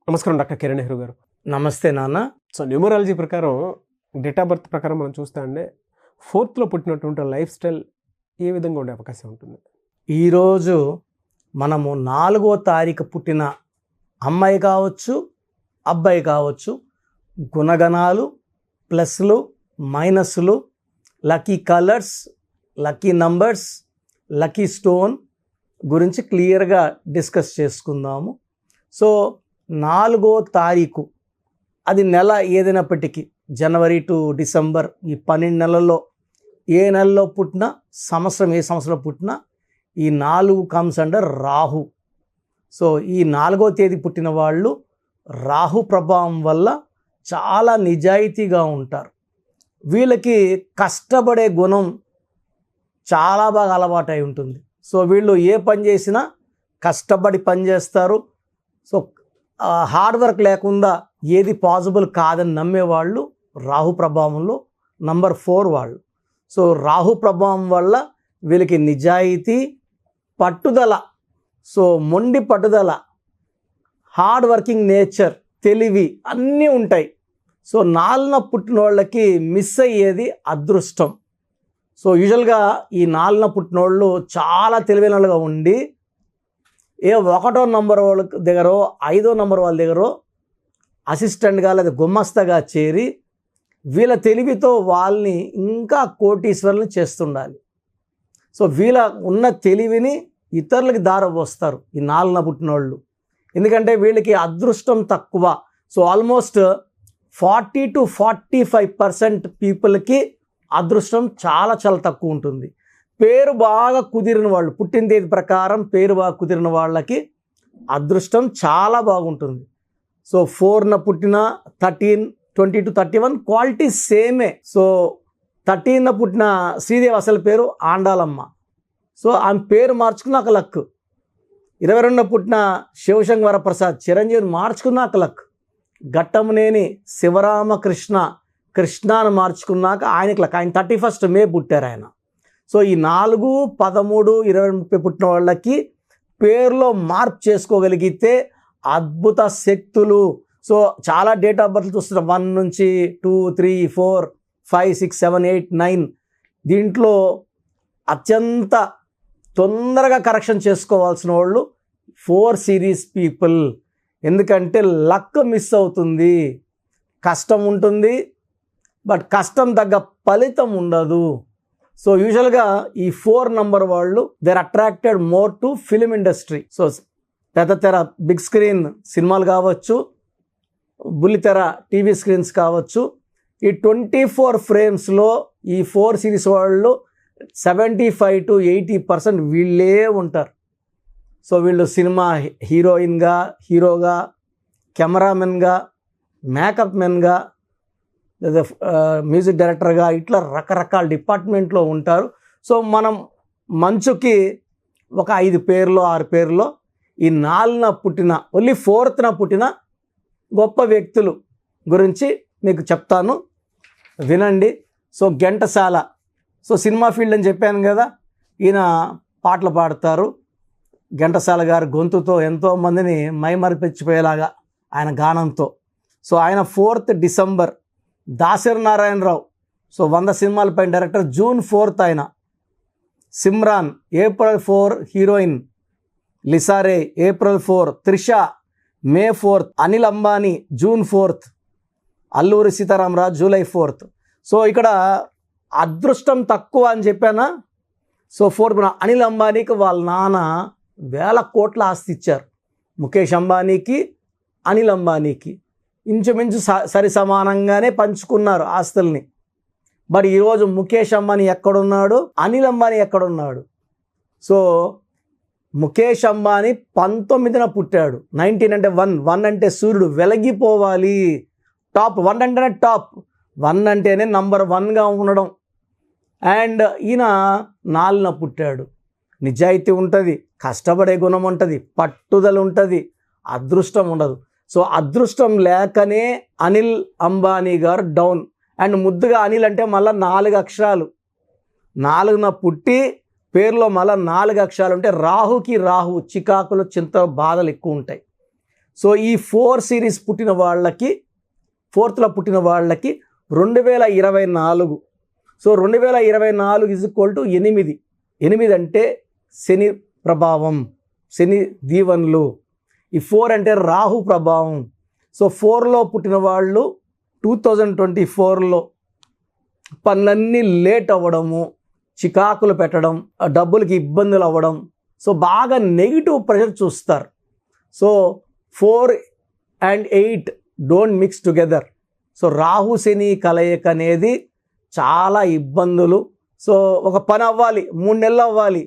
నమస్కారం డాక్టర్ కిరణ్ నెహ్రూ గారు. నమస్తే నాన్న. సో న్యూమరాలజీ ప్రకారం డేట్ ఆఫ్ బర్త్ ప్రకారం మనం చూస్తే అండి 4th పుట్టినటువంటి లైఫ్ స్టైల్ ఏ విధంగా ఉండే అవకాశం ఉంటుంది? ఈరోజు మనము 4వ తారీఖు పుట్టిన అమ్మాయి కావచ్చు, అబ్బాయి కావచ్చు, గుణగణాలు, ప్లస్లు, మైనస్లు, lucky colours, lucky numbers, lucky stone గురించి క్లియర్గా డిస్కస్ చేసుకుందాము. సో 4వ తారీఖు అది నెల ఏదైనప్పటికీ జనవరి టు డిసెంబర్ ఈ 12 నెలల్లో ఏ నెలలో పుట్టినా ఏ సంవత్సరంలో పుట్టినా ఈ 4 కమ్స్ అండర్ రాహు. సో ఈ 4వ తేదీ పుట్టిన వాళ్ళు రాహు ప్రభావం వల్ల చాలా నిజాయితీగా ఉంటారు. వీళ్ళకి కష్టపడే గుణం చాలా బాగా అలవాటై ఉంటుంది. సో వీళ్ళు ఏ పని చేసినా కష్టపడి పని చేస్తారు. సో హార్డ్ వర్క్ లేకుండా ఏది పాసిబుల్ కాదని నమ్మేవాళ్ళు రాహు ప్రభావంలో నంబర్ 4 వాళ్ళు. సో రాహు ప్రభావం వల్ల వీళ్ళకి నిజాయితీ, పట్టుదల, సో మొండి పట్టుదల, హార్డ్ వర్కింగ్ నేచర్, తెలివి అన్నీ ఉంటాయి. సో 4న పుట్టిన వాళ్ళకి మిస్ అయ్యేది అదృష్టం. సో యూజువల్గా ఈ 4న పుట్టిన వాళ్ళు చాలా తెలివైన వాళ్ళుగా ఉండి 1వ నంబర్ వాళ్ళ దగ్గర 5వ నంబర్ వాళ్ళ దగ్గర అసిస్టెంట్గా లేదా గుమ్మస్తగా చేరి వీళ్ళ తెలివితో వాళ్ళని ఇంకా కోటీశ్వరులను చేస్తుండాలి. సో వీళ్ళ ఉన్న తెలివిని ఇతరులకి దారపోస్తారు ఈ 4న పుట్టిన వాళ్ళు. ఎందుకంటే వీళ్ళకి అదృష్టం తక్కువ. సో ఆల్మోస్ట్ 40 to 45% పీపుల్కి అదృష్టం చాలా చాలా తక్కువ ఉంటుంది. పేరు బాగా కుదిరిన వాళ్ళు, పుట్టిన తేదీ ప్రకారం పేరు బాగా కుదిరిన వాళ్ళకి అదృష్టం చాలా బాగుంటుంది. సో 4న పుట్టిన 13, 20 to 31 క్వాలిటీ సేమే. సో 13న పుట్టిన శ్రీదేవి అసలు పేరు ఆండాలమ్మ. సో ఆమె పేరు మార్చుకున్నాక లక్. 22న పుట్టిన శివశంకర వరప్రసాద్ చిరంజీవిని మార్చుకున్నాక లక్. ఘట్టంనేని శివరామకృష్ణ కృష్ణాను మార్చుకున్నాక ఆయనకి లక్. ఆయన 31st మే పుట్టారు ఆయన. సో ఈ 4, 13, 20, 30 పుట్టిన వాళ్ళకి పేరులో మార్పు చేసుకోగలిగితే అద్భుత శక్తులు. సో చాలా డేట్ ఆఫ్ బర్త్ చూస్తున్నారు 1 నుంచి 2, 3, 4, 5, 6, 7, 8, 9. దీంట్లో అత్యంత తొందరగా కరెక్షన్ చేసుకోవాల్సిన వాళ్ళు 4 సిరీస్ పీపుల్. ఎందుకంటే లక్ మిస్ అవుతుంది, కష్టం ఉంటుంది, బట్ కష్టం తగ్గ ఫలితం ఉండదు. సో యూజువల్గా ఈ 4 నంబర్ వాళ్ళు there attracted more to film industry. So పెద్ద తెర బిగ్ స్క్రీన్ సినిమాలు కావచ్చు, బుల్లితెర టీవీ స్క్రీన్స్ కావచ్చు, ఈ 24 ఫ్రేమ్స్లో ఈ 4 సిరీస్ వాళ్ళు 75 to 80% వీళ్ళే ఉంటారు. సో వీళ్ళు సినిమా హీరోయిన్గా, హీరోగా, కెమెరామెన్గా, మేకప్ మెన్గా, లేదా మ్యూజిక్ డైరెక్టర్గా ఇట్లా రకరకాల డిపార్ట్మెంట్లో ఉంటారు. సో మనం మంచుకి ఒక 5 పేర్లో 6 పేర్లో ఈ 4న పుట్టిన ఓన్లీ 4th పుట్టిన గొప్ప వ్యక్తులు గురించి మీకు చెప్తాను, వినండి. So Ghantasala, so cinema field అని చెప్పాను కదా, ఈయన పాటలు పాడతారు. ఘంటసాల గారి గొంతుతో ఎంతోమందిని మైమరిపించిపోయేలాగా ఆయన గానంతో. సో ఆయన 4th December. Dasari Narayana Rao, so 100 సినిమాల పైన డైరెక్టర్, జూన్ 4th ఆయన. Simran April 4 heroine. లిసారే April 4. Trisha May 4th. Anil Ambani June 4th. Alluri Sitaramaraju July 4th. So ఇక్కడ అదృష్టం తక్కువ అని చెప్పానా. సో 4th అనిల్ అంబానీకి వాళ్ళ నాన్న 1000 కోట్ల ఆస్తి ఇచ్చారు. ముఖేష్ అంబానీకి, అనిల్ అంబానీకి ఇంచుమించు సరి సమానంగానే పంచుకున్నారు ఆస్తుల్ని. బట్ ఈరోజు ముఖేష్ అంబానీ ఎక్కడున్నాడు, అనిల్ అంబానీ ఎక్కడున్నాడు? సో ముఖేష్ అంబానీ 19న పుట్టాడు. 19 అంటే 1 అంటే సూర్యుడు వెలిగిపోవాలి. టాప్ 1 అంటేనే టాప్, 1 అంటేనే నంబర్ 1గా ఉండడం. అండ్ ఈయన 4న పుట్టాడు. నిజాయితీ ఉంటుంది, కష్టపడే గుణం ఉంటుంది, పట్టుదల ఉంటుంది, అదృష్టం ఉండదు. సో అదృష్టం లేకనే అనిల్ అంబానీ గారు డౌన్. అండ్ ముద్దుగా అనిల్ అంటే మళ్ళీ 4 అక్షరాలు. 4న పుట్టి పేరులో మళ్ళీ 4 అక్షరాలు ఉంటే రాహుకి రాహు, చికాకులు, చింత, బాధలు ఎక్కువ ఉంటాయి. సో ఈ 4 సిరీస్ పుట్టిన వాళ్ళకి, 4th పుట్టిన వాళ్ళకి 2024, సో 2024 ఈజ్ ఈక్వల్ టు 8. 8 అంటే శని ప్రభావం, శని దీవెనలు. ఈ 4 అంటే రాహు ప్రభావం. సో 4లో పుట్టిన వాళ్ళు 2024లో పనులన్నీ లేట్ అవ్వడము, చికాకులు పెట్టడం, డబ్బులకి ఇబ్బందులు అవ్వడం, సో బాగా నెగిటివ్ ప్రెషర్ చూస్తారు. So 4 and 8 don't mix together. So Rahu Shani కలయిక అనేది చాలా ఇబ్బందులు. సో ఒక పని అవ్వాలి, 3 నెలలు అవ్వాలి.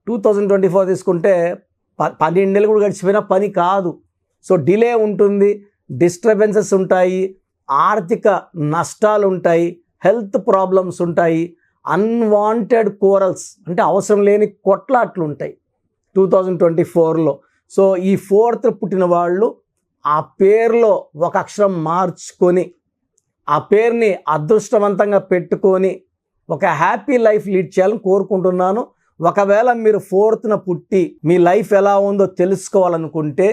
2024 తీసుకుంటే 12 నెలలు కూడా గడిచిపోయిన పని కాదు. సో డిలే ఉంటుంది, డిస్టర్బెన్సెస్ ఉంటాయి, ఆర్థిక నష్టాలు ఉంటాయి, హెల్త్ ప్రాబ్లమ్స్ ఉంటాయి, అన్వాంటెడ్ కోరల్స్ అంటే అవసరం లేని కొట్లాట్లు ఉంటాయి 2024లో. సో ఈ 4th పుట్టిన వాళ్ళు ఆ పేరులో ఒక అక్షరం మార్చుకొని, ఆ పేరుని అదృష్టవంతంగా పెట్టుకొని ఒక హ్యాపీ లైఫ్ లీడ్ చేయాలని కోరుకుంటున్నాను. ఒకవేళ మీరు 4th పుట్టి మీ లైఫ్ ఎలా ఉందో తెలుసుకోవాలనుకుంటే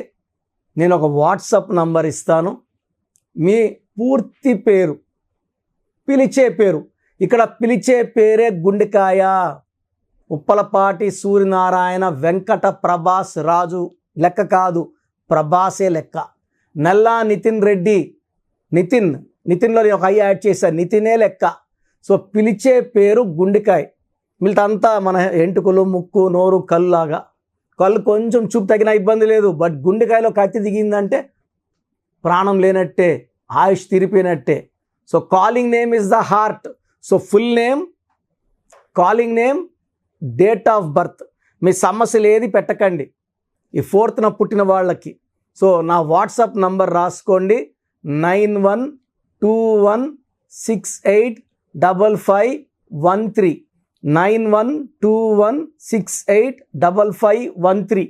నేను ఒక వాట్సాప్ నంబర్ ఇస్తాను. మీ పూర్తి పేరు, పిలిచే పేరు, ఇక్కడ పిలిచే పేరే గుండెకాయ, ఉప్పలపాటి సూర్యనారాయణ వెంకట ప్రభాస్ రాజు లెక్క కాదు, ప్రభాసే లెక్క. నల్లా నితిన్ రెడ్డి, నితిన్లో ఒక ఐ యాడ్ చేశాను, నితినే లెక్క. సో పిలిచే పేరు గుండెకాయ. మిగతాంతా మన ఎంటుకలు, ముక్కు, నోరు, కళ్ళు లాగా. కళ్ళు కొంచెం చూపు తగిన ఇబ్బంది లేదు, బట్ గుండెకాయలో కత్తి దిగిందంటే ప్రాణం లేనట్టే, ఆయుష్ తీరిపోయినట్టే. So calling name is the heart. So full name, calling name, date of birth. మీ సమస్యలు ఏది పెట్టకండి ఈ 4th పుట్టిన వాళ్ళకి. సో నా వాట్సాప్ నంబర్ రాసుకోండి, 9121685513, 9121685513.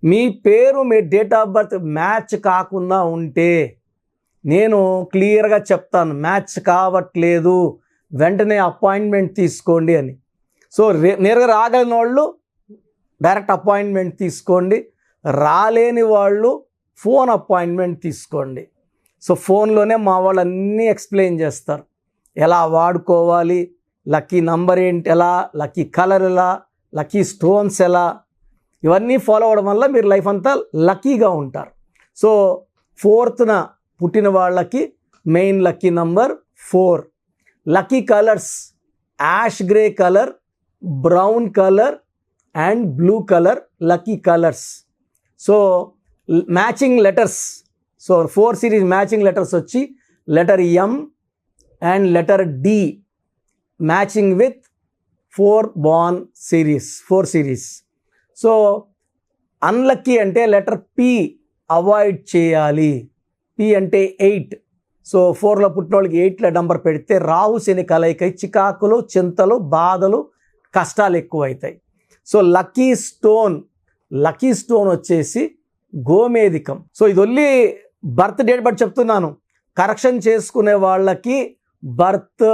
మీ పేరు, మీ డేట్ ఆఫ్ బర్త్ మ్యాచ్ కాకుండా ఉంటే నేను క్లియర్గా చెప్తాను, మ్యాచ్ కావట్లేదు, వెంటనే అపాయింట్మెంట్ తీసుకోండి అని. సో నేరుగా రాగలిగిన వాళ్ళు డైరెక్ట్ అపాయింట్మెంట్ తీసుకోండి, రాలేని వాళ్ళు ఫోన్ అపాయింట్మెంట్ తీసుకోండి. సో ఫోన్లోనే మా వాళ్ళు అన్నీ ఎక్స్ప్లెయిన్ చేస్తారు, ఎలా వాడుకోవాలి, లక్కీ నంబర్ ఏంటి, ఎలా లక్కీ కలర్, ఎలా లక్కీ స్టోన్స్, ఎలా, ఇవన్నీ ఫాలో అవ్వడం వల్ల మీరు లైఫ్ అంతా లక్కీగా ఉంటారు. సో 4th పుట్టిన వాళ్ళకి main lucky number 4. Lucky colours ash grey colour, brown colour and blue colour lucky colours. So matching letters, so 4 series matching letters వచ్చి letter M and letter D matching with 4 born series, 4 series. So unlucky అంటే letter P avoid చేయాలి. P అంటే 8. So 4లో పుట్టిన వాళ్ళకి 8 number పెడితే రాహు శని కలయికై చికాకులు, చింతలు, బాధలు, కష్టాలు ఎక్కువ అవుతాయి. సో లక్కీ స్టోన్ వచ్చేసి గోమేధికం. సో ఇది ఓన్లీ బర్త్ డేట్ బట్టి చెప్తున్నాను. కరెక్షన్ చేసుకునే వాళ్ళకి birth,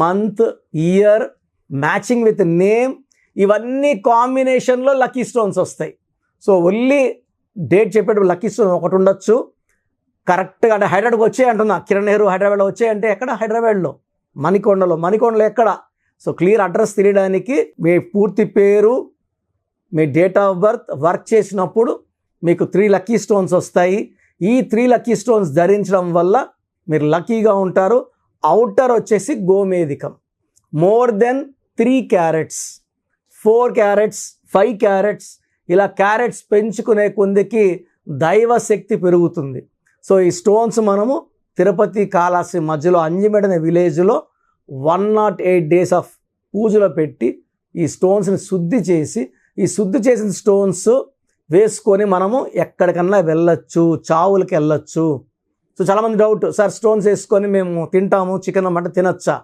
month, year, matching with name, ఇవన్నీ కాంబినేషన్లో లక్కీ స్టోన్స్ వస్తాయి. సో ఓన్లీ డేట్ చెప్పేటప్పుడు లక్కీ స్టోన్ ఒకటి ఉండొచ్చు. కరెక్ట్గా అంటే హైదరాబాద్కి వచ్చే అంటున్నా, కిరణ్ నెహ్రూ హైదరాబాద్లో వచ్చాయంటే ఎక్కడ, హైదరాబాద్లో మణికొండలో ఎక్కడ. సో క్లియర్ అడ్రస్ తెలియడానికి మీ పూర్తి పేరు, మీ డేట్ ఆఫ్ బర్త్, వర్క్ చేసినప్పుడు మీకు 3 లక్కీ స్టోన్స్ వస్తాయి. ఈ 3 లక్కీ స్టోన్స్ ధరించడం వల్ల మీరు లక్కీగా ఉంటారు. అవుటర్ వచ్చేసి గోమేధికం, more than 3 carats, 4 carats, 5 carats, ఇలా క్యారెట్స్ పెంచుకునే కొందికి దైవ శక్తి పెరుగుతుంది. సో ఈ స్టోన్స్ మనము తిరుపతి కాళహస్తి మధ్యలో అంజిమెడ అనే విలేజ్లో 108 days ఆఫ్ పూజలో పెట్టి ఈ స్టోన్స్ని శుద్ధి చేసి, ఈ శుద్ధి చేసిన స్టోన్స్ వేసుకొని మనము ఎక్కడికన్నా వెళ్ళొచ్చు, చావులకి వెళ్ళొచ్చు. సో చాలామంది డౌట్, సార్ స్టోన్స్ వేసుకొని మేము తింటాము, చికెన్ అంటే తినచ్చా?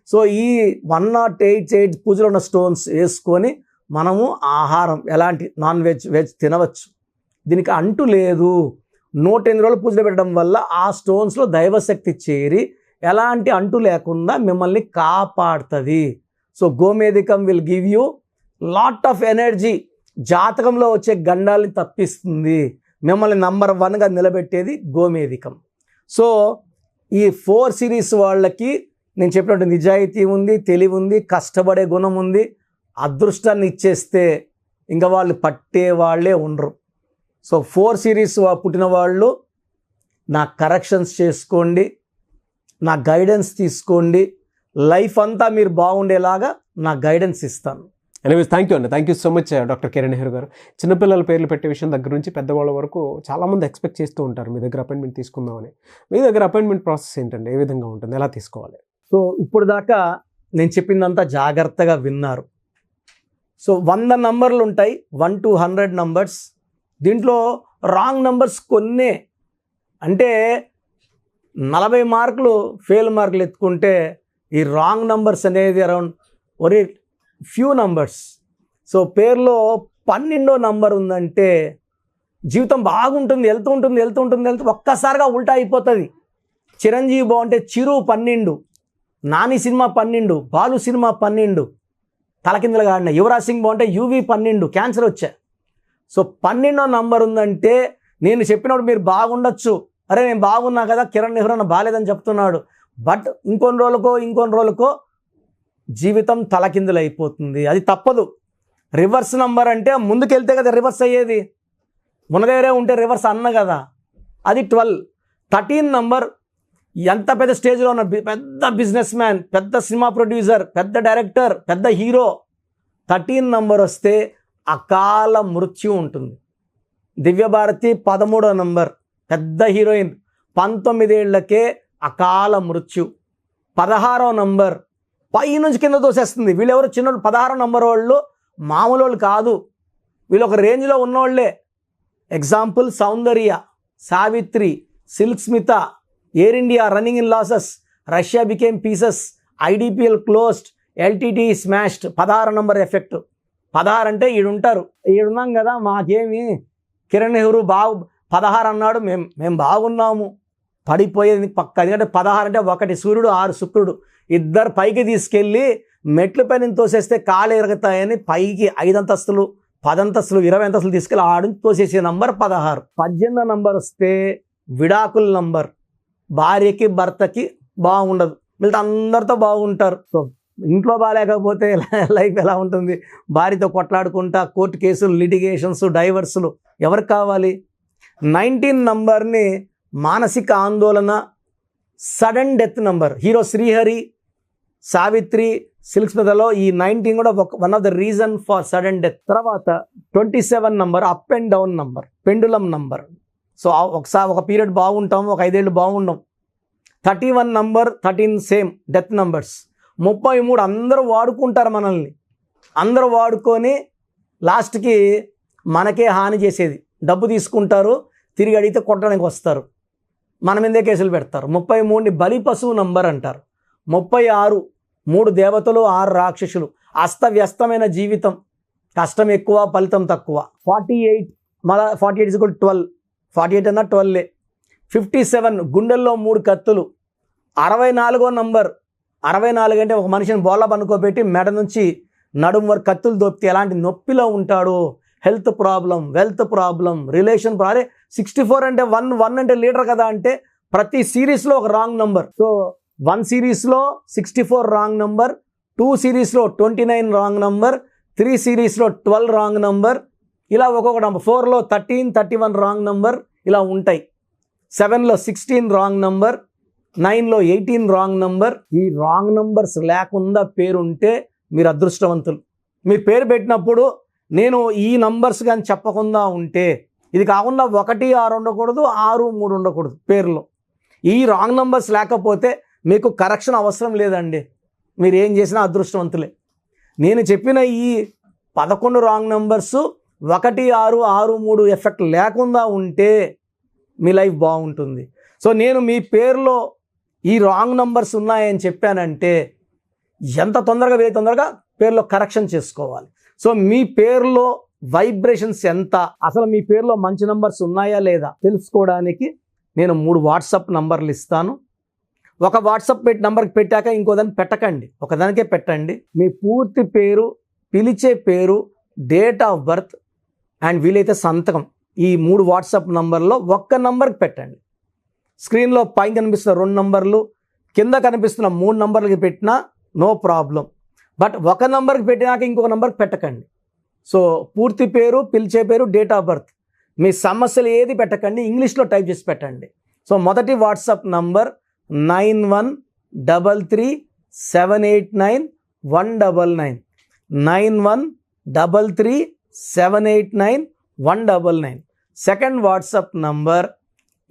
సో ఈ 108 పూజలో ఉన్న స్టోన్స్ వేసుకొని మనము ఆహారం ఎలాంటి నాన్ వెజ్ తినవచ్చు. దీనికి అంటు లేదు. 108 రోజులు పూజలు పెట్టడం వల్ల ఆ స్టోన్స్లో దైవశక్తి చేరి ఎలాంటి అంటు లేకుండా మిమ్మల్ని కాపాడుతుంది. సో గోమేధికం will give you lot of energy, జాతకంలో వచ్చే గండాల్ని తప్పిస్తుంది. మిమ్మల్ని నంబర్ 1గా నిలబెట్టేది గోమేధికం. సో ఈ 4 సిరీస్ వాళ్ళకి నేను చెప్పినట్టు నిజాయితీ ఉంది, తెలివి ఉంది, కష్టపడే గుణం ఉంది. అదృష్టాన్ని ఇచ్చేస్తే ఇంకా వాళ్ళు పట్టే వాళ్ళే ఉండరు. సో 4 సిరీస్ పుట్టిన వాళ్ళు నా కరెక్షన్స్ చేసుకోండి, నా గైడెన్స్ తీసుకోండి. లైఫ్ అంతా మీరు బాగుండేలాగా నా గైడెన్స్ ఇస్తాను. ఎనీవేస్ థ్యాంక్ యూ అండి. Thank you so much doctor Kiran Nehru గారు. చిన్నపిల్లల పేర్లు పెట్టే విషయం దగ్గర నుంచి పెద్దవాళ్ళ వరకు చాలామంది ఎక్స్పెక్ట్ చేస్తూ ఉంటారు మీ దగ్గర అపాయింట్మెంట్ తీసుకుందామని. మీ దగ్గర అపాయింట్మెంట్ ప్రాసెస్ ఏంటండి? ఏ విధంగా ఉంటుంది? ఎలా తీసుకోవాలి? సో ఇప్పుడు దాకా నేను చెప్పిందంతా జాగ్రత్తగా విన్నారు. సో 100 నంబర్లు ఉంటాయి, 1 to 100 నంబర్స్. దీంట్లో రాంగ్ నంబర్స్ కొన్నే, అంటే 40 మార్కులు ఫెయిల్ మార్కులు ఎత్తుకుంటే ఈ రాంగ్ నంబర్స్ అనేది అరౌండ్ ఒరే ఫ్యూ నంబర్స్. సో పేరులో 12వ నంబర్ ఉందంటే జీవితం బాగుంటుంది, వెళ్తూ ఒక్కసారిగా ఉల్టా అయిపోతుంది. చిరంజీవి బాగుంటే చిరు 12, నాని సినిమా 12, బాలు సినిమా 12, తలకిందులుగా ఆడిన. యువరాజ్ సింగ్ బాగుంటే యువి 12, క్యాన్సర్ వచ్చా. సో 12వ నంబర్ ఉందంటే నేను చెప్పినప్పుడు మీరు బాగుండొచ్చు, అరే నేను బాగున్నా కదా, కిరణ్ నెహ్రూ అన్న బాగాలేదని చెప్తున్నాడు, బట్ ఇంకొన్ని రోజులకో జీవితం తలకిందులు అయిపోతుంది. అది తప్పదు. రివర్స్ నంబర్ అంటే ముందుకెళ్తే కదా రివర్స్ అయ్యేది, మన దగ్గరే ఉంటే రివర్స్ అన్న కదా. అది 12. 13 నంబర్ ఎంత పెద్ద స్టేజ్లో ఉన్న పెద్ద బిజినెస్ మ్యాన్, పెద్ద సినిమా ప్రొడ్యూసర్, పెద్ద డైరెక్టర్, పెద్ద హీరో, 13 నంబర్ వస్తే అకాల మృత్యు ఉంటుంది. దివ్యభారతి 13వ నంబర్, పెద్ద హీరోయిన్, 19 ఏళ్లకే అకాల మృత్యు. 16వ నంబర్ పై నుంచి కింద తోసేస్తుంది. వీళ్ళెవరు చిన్నోళ్ళు, 16వ నంబర్ వాళ్ళు మామూలు వాళ్ళు కాదు, వీళ్ళు ఒక రేంజ్లో ఉన్నోళ్ళే. Example Soundarya, Savitri, Silk Smitha, Air India running in losses, Russia became pieces, IDPL closed, LTT smashed. 16 number effect. 16 అంటే ఈడుంటారు, ఈడున్నాం కదా, మాకేమి కిరణ్ నెహ్రూ 16 అన్నాడు, మేము బాగున్నాము, పడిపోయేది పక్క. ఎందుకంటే 16 అంటే 1 సూర్యుడు 6 శుక్రుడు, ఇద్దరు పైకి తీసుకెళ్ళి మెట్ల పైన తోసేస్తే కాళ్ళు ఎరుగుతాయని పైకి 5 అంతస్తులు 10 అంతస్తులు 20 అంతస్తులు తీసుకెళ్ళి ఆడు తోసేసే నంబర్ 16. 18వ నంబర్ వస్తే విడాకుల నంబర్. భార్యకి భర్తకి బాగుండదు, వీళ్ళతో అందరితో బాగుంటారు. సో ఇంట్లో బాగాలేకపోతే లైఫ్ ఎలా ఉంటుంది? భార్యతో కొట్లాడుకుంటా, కోర్టు కేసులు, లిటిగేషన్స్, డైవర్సులు ఎవరికి కావాలి? 19 నంబర్ని మానసిక ఆందోళన, sudden death number. Hero Srihari, Savitri, Silk స్మితలో ఈ 19 కూడా one of the reason for sudden death. తర్వాత 27 number up and down number, pendulum number. So ఒకసారి ఒక పీరియడ్ బాగుంటాం, ఒక 5 ఏళ్ళు బాగుండం. 31 నంబర్ 13 సేమ్ డెత్ నంబర్స్. 33 అందరూ వాడుకుంటారు మనల్ని, అందరూ వాడుకొని లాస్ట్కి మనకే హాని చేసేది. డబ్బు తీసుకుంటారు, తిరిగి అడిగితే కొట్టడానికి వస్తారు, మన మీదే కేసులు పెడతారు. 33ని బలి పశువు నంబర్ అంటారు. 36 3 దేవతలు 6 రాక్షసులు. అస్తవ్యస్తమైన జీవితం, కష్టం ఎక్కువ ఫలితం తక్కువ. 48 మళ్ళా 48 = 12, 48 అన్నా 12. 57 గుండెల్లో 3 కత్తులు. 64వ నంబర్, 64 అంటే ఒక మనిషిని బోళ్ళ పనుకోబెట్టి మెడ నుంచి నడుము వరకు కత్తులు దొప్పితే ఎలాంటి నొప్పిలో ఉంటాడో, health problem, wealth problem, relation problem. 64 అంటే 1 అంటే లీడర్ కదా, అంటే ప్రతి సిరీస్లో ఒక రాంగ్ నంబర్. సో 1 సిరీస్లో 64 రాంగ్ నంబర్, 2 సిరీస్లో 29 రాంగ్ నంబర్, 3 సిరీస్లో 12 రాంగ్ నంబర్, ఇలా ఒక్కొక్క నంబర్. 4లో 13, 31 రాంగ్ నంబర్ ఇలా ఉంటాయి. 7లో 16 రాంగ్ నంబర్, 9లో 18 రాంగ్ నంబర్. ఈ రాంగ్ నంబర్స్ లేకుండా పేరుంటే మీరు అదృష్టవంతులు. మీరు పేరు పెట్టినప్పుడు నేను ఈ నంబర్స్ కానీ చెప్పకుండా ఉంటే, ఇది కాకుండా 1, 6 ఉండకూడదు, 6, 3 ఉండకూడదు పేరులో. ఈ రాంగ్ నంబర్స్ లేకపోతే మీకు కరెక్షన్ అవసరం లేదండి, మీరు ఏం చేసినా అదృష్టవంతులే. నేను చెప్పిన ఈ 11 రాంగ్ నంబర్స్ 1, 6, 6, 3 ఎఫెక్ట్ లేకుండా ఉంటే మీ లైఫ్ బాగుంటుంది. సో నేను మీ పేరులో ఈ రాంగ్ నంబర్స్ ఉన్నాయని చెప్పానంటే ఎంత తొందరగా పేరులో కరెక్షన్ చేసుకోవాలి. సో మీ పేరులో వైబ్రేషన్స్ ఎంత, అసలు మీ పేరులో మంచి నంబర్స్ ఉన్నాయా లేదా తెలుసుకోవడానికి నేను 3 వాట్సాప్ నంబర్లు ఇస్తాను. ఒక వాట్సాప్ నంబర్కి పెట్టాక ఇంకో దాన్ని పెట్టకండి, ఒకదానికే పెట్టండి. మీ పూర్తి పేరు, పిలిచే పేరు, డేట్ ఆఫ్ బర్త్ అండ్ వీలైతే సంతకం ఈ 3 వాట్సాప్ నంబర్లో ఒక్క నంబర్కి పెట్టండి. స్క్రీన్లో పైన కనిపిస్తున్న 2 నంబర్లు, కింద కనిపిస్తున్న 3 నంబర్లకి పెట్టినా నో ప్రాబ్లం. బట్ ఒక నంబర్కి పెట్టినాక ఇంకొక నంబర్కి పెట్టకండి. సో పూర్తి పేరు, పిలిచే పేరు, డేట్ ఆఫ్ బర్త్, మీ సమస్యలు ఏది పెట్టకండి, ఇంగ్లీష్లో టైప్ చేసి పెట్టండి. సో మొదటి WhatsApp number 9133789199 9133789199. Second WhatsApp number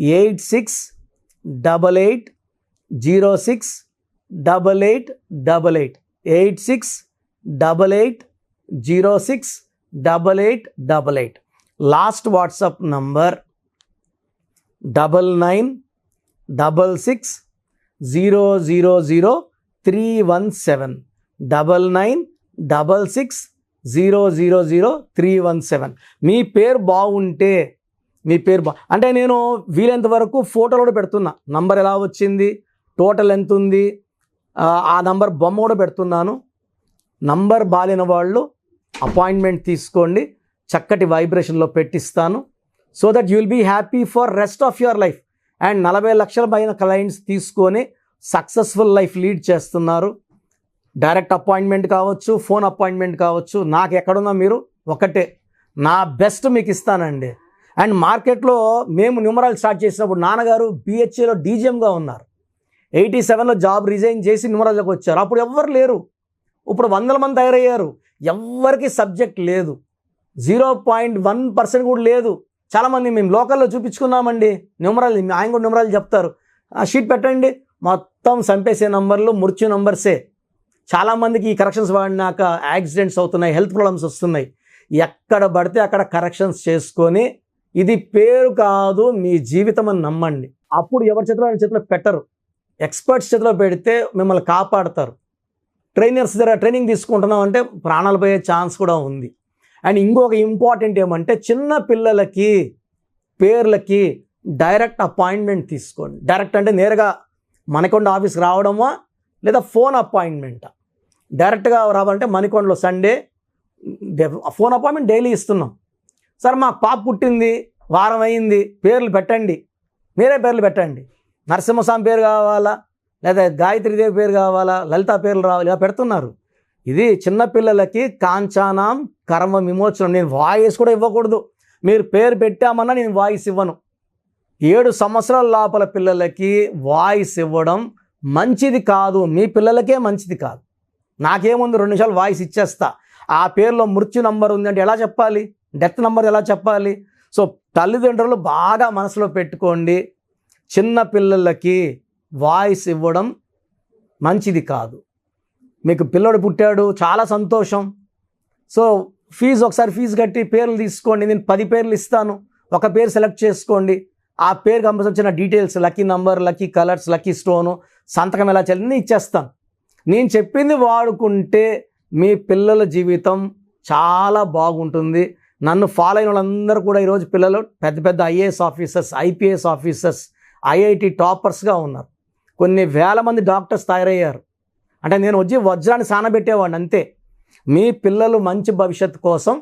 8688068888 8688068888. Last WhatsApp number 9966000317 9966000317. మీ పేరు బాగుంటే, మీ పేరు అంటే నేను వీలైనంత వరకు ఫోటోలు కూడా పెడుతున్నా, నంబర్ ఎలా వచ్చింది, టోటల్ ఎంత ఉంది, ఆ నంబర్ బొమ్మ కూడా పెడుతున్నాను. నంబర్ బాలేని వాళ్ళు అపాయింట్మెంట్ తీసుకోండి, చక్కటి వైబ్రేషన్లో పెట్టిస్తాను. So that you will be happy for rest of your life. And 40 లక్షల పైన క్లయింట్స్ తీసుకొని సక్సెస్ఫుల్ లైఫ్ లీడ్ చేస్తున్నారు. డైరెక్ట్ అపాయింట్మెంట్ కావచ్చు, ఫోన్ అపాయింట్మెంట్ కావచ్చు, నాకు ఎక్కడున్నా మీరు ఒకటే, నా బెస్ట్ మీకు ఇస్తానండి. అండ్ మార్కెట్లో మేము న్యూమరాల్ స్టార్ట్ చేసినప్పుడు నాన్నగారు BHAలో DGMగా ఉన్నారు. 87లో జాబ్ రిజైన్ చేసి న్యూమరాల్లోకి వచ్చారు. అప్పుడు ఎవ్వరు లేరు. ఇప్పుడు 100 మంది తయారయ్యారు. ఎవ్వరికి సబ్జెక్ట్ లేదు, 0.1% కూడా లేదు. చాలామంది మేము లోకల్లో చూపించుకున్నామండి న్యూమరాల్, ఆయన కూడా న్యూమరాల్ చెప్తారు, ఆ షీట్ పెట్టండి, మొత్తం చంపేసే నంబర్లు, మృత్యు నంబర్సే. చాలామందికి ఈ కరెక్షన్స్ వాడినాక యాక్సిడెంట్స్ అవుతున్నాయి, హెల్త్ ప్రాబ్లమ్స్ వస్తున్నాయి. ఎక్కడ పడితే అక్కడ కరెక్షన్స్ చేసుకొని, ఇది పేరు కాదు మీ జీవితం అని నమ్మండి. అప్పుడు ఎవరి చేతిలో పెట్టరు, ఎక్స్పర్ట్స్ చేతిలో పెడితే మిమ్మల్ని కాపాడతారు. ట్రైనర్స్ దగ్గర ట్రైనింగ్ తీసుకుంటున్నాం అంటే ప్రాణాలు పోయే ఛాన్స్ కూడా ఉంది. అండ్ ఇంకొక ఇంపార్టెంట్ ఏమంటే, చిన్న పిల్లలకి పేర్లకి డైరెక్ట్ అపాయింట్మెంట్ తీసుకోండి. డైరెక్ట్ అంటే నేరుగా మణికొండ ఆఫీస్కి రావడమా, లేదా ఫోన్ అపాయింట్మెంటా. డైరెక్ట్గా రావాలంటే మణికొండలో సండే ఫోన్ అపాయింట్మెంట్ డైలీ ఇస్తున్నాం. సార్ మాకు పాప పుట్టింది, వారం అయింది, పేర్లు పెట్టండి, మీరే పేర్లు పెట్టండి, నరసింహస్వామి పేరు కావాలా, లేదా గాయత్రీదేవి పేరు కావాలా, లలిత పేర్లు రావాలి, ఇలా పెడుతున్నారు. ఇది చిన్నపిల్లలకి కాంచానాం కర్మ విమోచనం. నేను వాయిస్ కూడా ఇవ్వకూడదు, మీరు పేరు పెట్టామన్నా నేను వాయిస్ ఇవ్వను. 7 సంవత్సరాల లోపల పిల్లలకి వాయిస్ ఇవ్వడం మంచిది కాదు, మీ పిల్లలకే మంచిది కాదు. నాకేముంది 2 నిమిషాలు వాయిస్ ఇచ్చేస్తా. ఆ పేరులో మృత్యు నంబర్ ఉందంటే ఎలా చెప్పాలి, డెత్ నంబర్ ఎలా చెప్పాలి? సో తల్లిదండ్రులు బాగా మనసులో పెట్టుకోండి, చిన్న పిల్లలకి వాయిస్ ఇవ్వడం మంచిది కాదు. మీకు పిల్లోడు పుట్టాడు, చాలా సంతోషం. సో ఒకసారి ఫీజు కట్టి పేర్లు తీసుకోండి, నేను 10 పేర్లు ఇస్తాను, ఒక పేరు సెలెక్ట్ చేసుకోండి. ఆ పేరు సంబంధించిన details, lucky number, lucky colours, lucky stone, సంతకం ఎలా చేయాలని ఇచ్చేస్తాను. నేను చెప్పింది వాడుకుంటే మీ పిల్లల జీవితం చాలా బాగుంటుంది. నన్ను ఫాలో అయిన వాళ్ళందరూ కూడా ఈరోజు పిల్లలు పెద్ద పెద్ద IAS officers, IPS officers, IIT టాపర్స్గా ఉన్నారు. కొన్ని వేల మంది డాక్టర్స్ తయారయ్యారు. అంటే నేను వచ్చి వజ్రాన్ని సానబెట్టేవాడిని అంతే. మీ పిల్లలు మంచి భవిష్యత్తు కోసం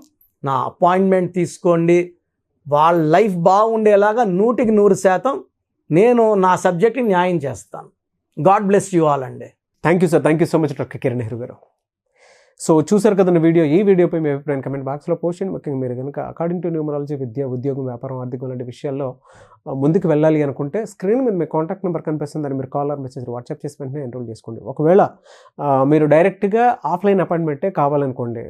నా అపాయింట్మెంట్ తీసుకోండి. వాళ్ళ లైఫ్ బాగుండేలాగా 100% నేను నా సబ్జెక్ట్ని న్యాయం చేస్తాను. గాడ్ బ్లెస్ యూ ఆల్ అండి. Thank you sir, thank you so much doctor Kiran Nehru గారు. సో చూసారు కదండి వీడియో. ఈ వీడియోపై మీ అభిప్రాయం కమెంట్ బాక్స్లో పోస్ట్ చేయండి. ముఖ్యంగా మీరు కనుక అకార్డింగ్ టు న్యూమరాలజీ విద్య, ఉద్యోగం, వ్యాపారం, ఆర్థికం లాంటి విషయాల్లో ముందుకు వెళ్ళాలి అనుకుంటే స్క్రీన్ మీద మీ కాంటాక్ట్ నెంబర్ కనిపిస్తుంది, దాన్ని మీరు కాల్ ఆర్ మెసేజ్ వాట్సాప్ చేసి వెంటనే ఎన్రోల్ చేసుకోండి. ఒకవేళ మీరు డైరెక్ట్గా ఆఫ్లైన్ అపాయింట్మెంటే కావాలనుకోండి,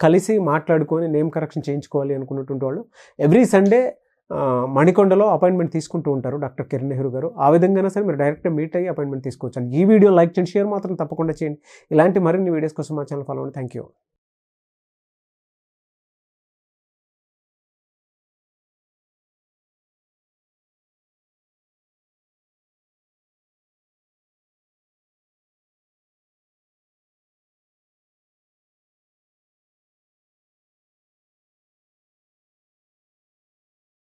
కలిసి మాట్లాడుకొని నేమ్ కరెక్షన్ చేయించుకోవాలి అనుకున్నటువంటి వాళ్ళు ఎవ్రీ సండే మణికొండలో అపాయింట్మెంట్ తీసుకుంటూ ఉంటారు డాక్టర్ కిరణ్ నెహ్రూ గారు. ఆ విధంగానే సరే మీరు డైరెక్ట్గా మీట్ అయ్యి అపాయింట్మెంట్ తీసుకోవచ్చు. అండ్ ఈ వీడియో లైక్ చేయండి, షేర్ మాత్రం తప్పకుండా చేయండి. ఇలాంటి మరిన్ని వీడియోస్ కోసం మా ఛానల్ ఫాలో అవ్వండి. Thank you.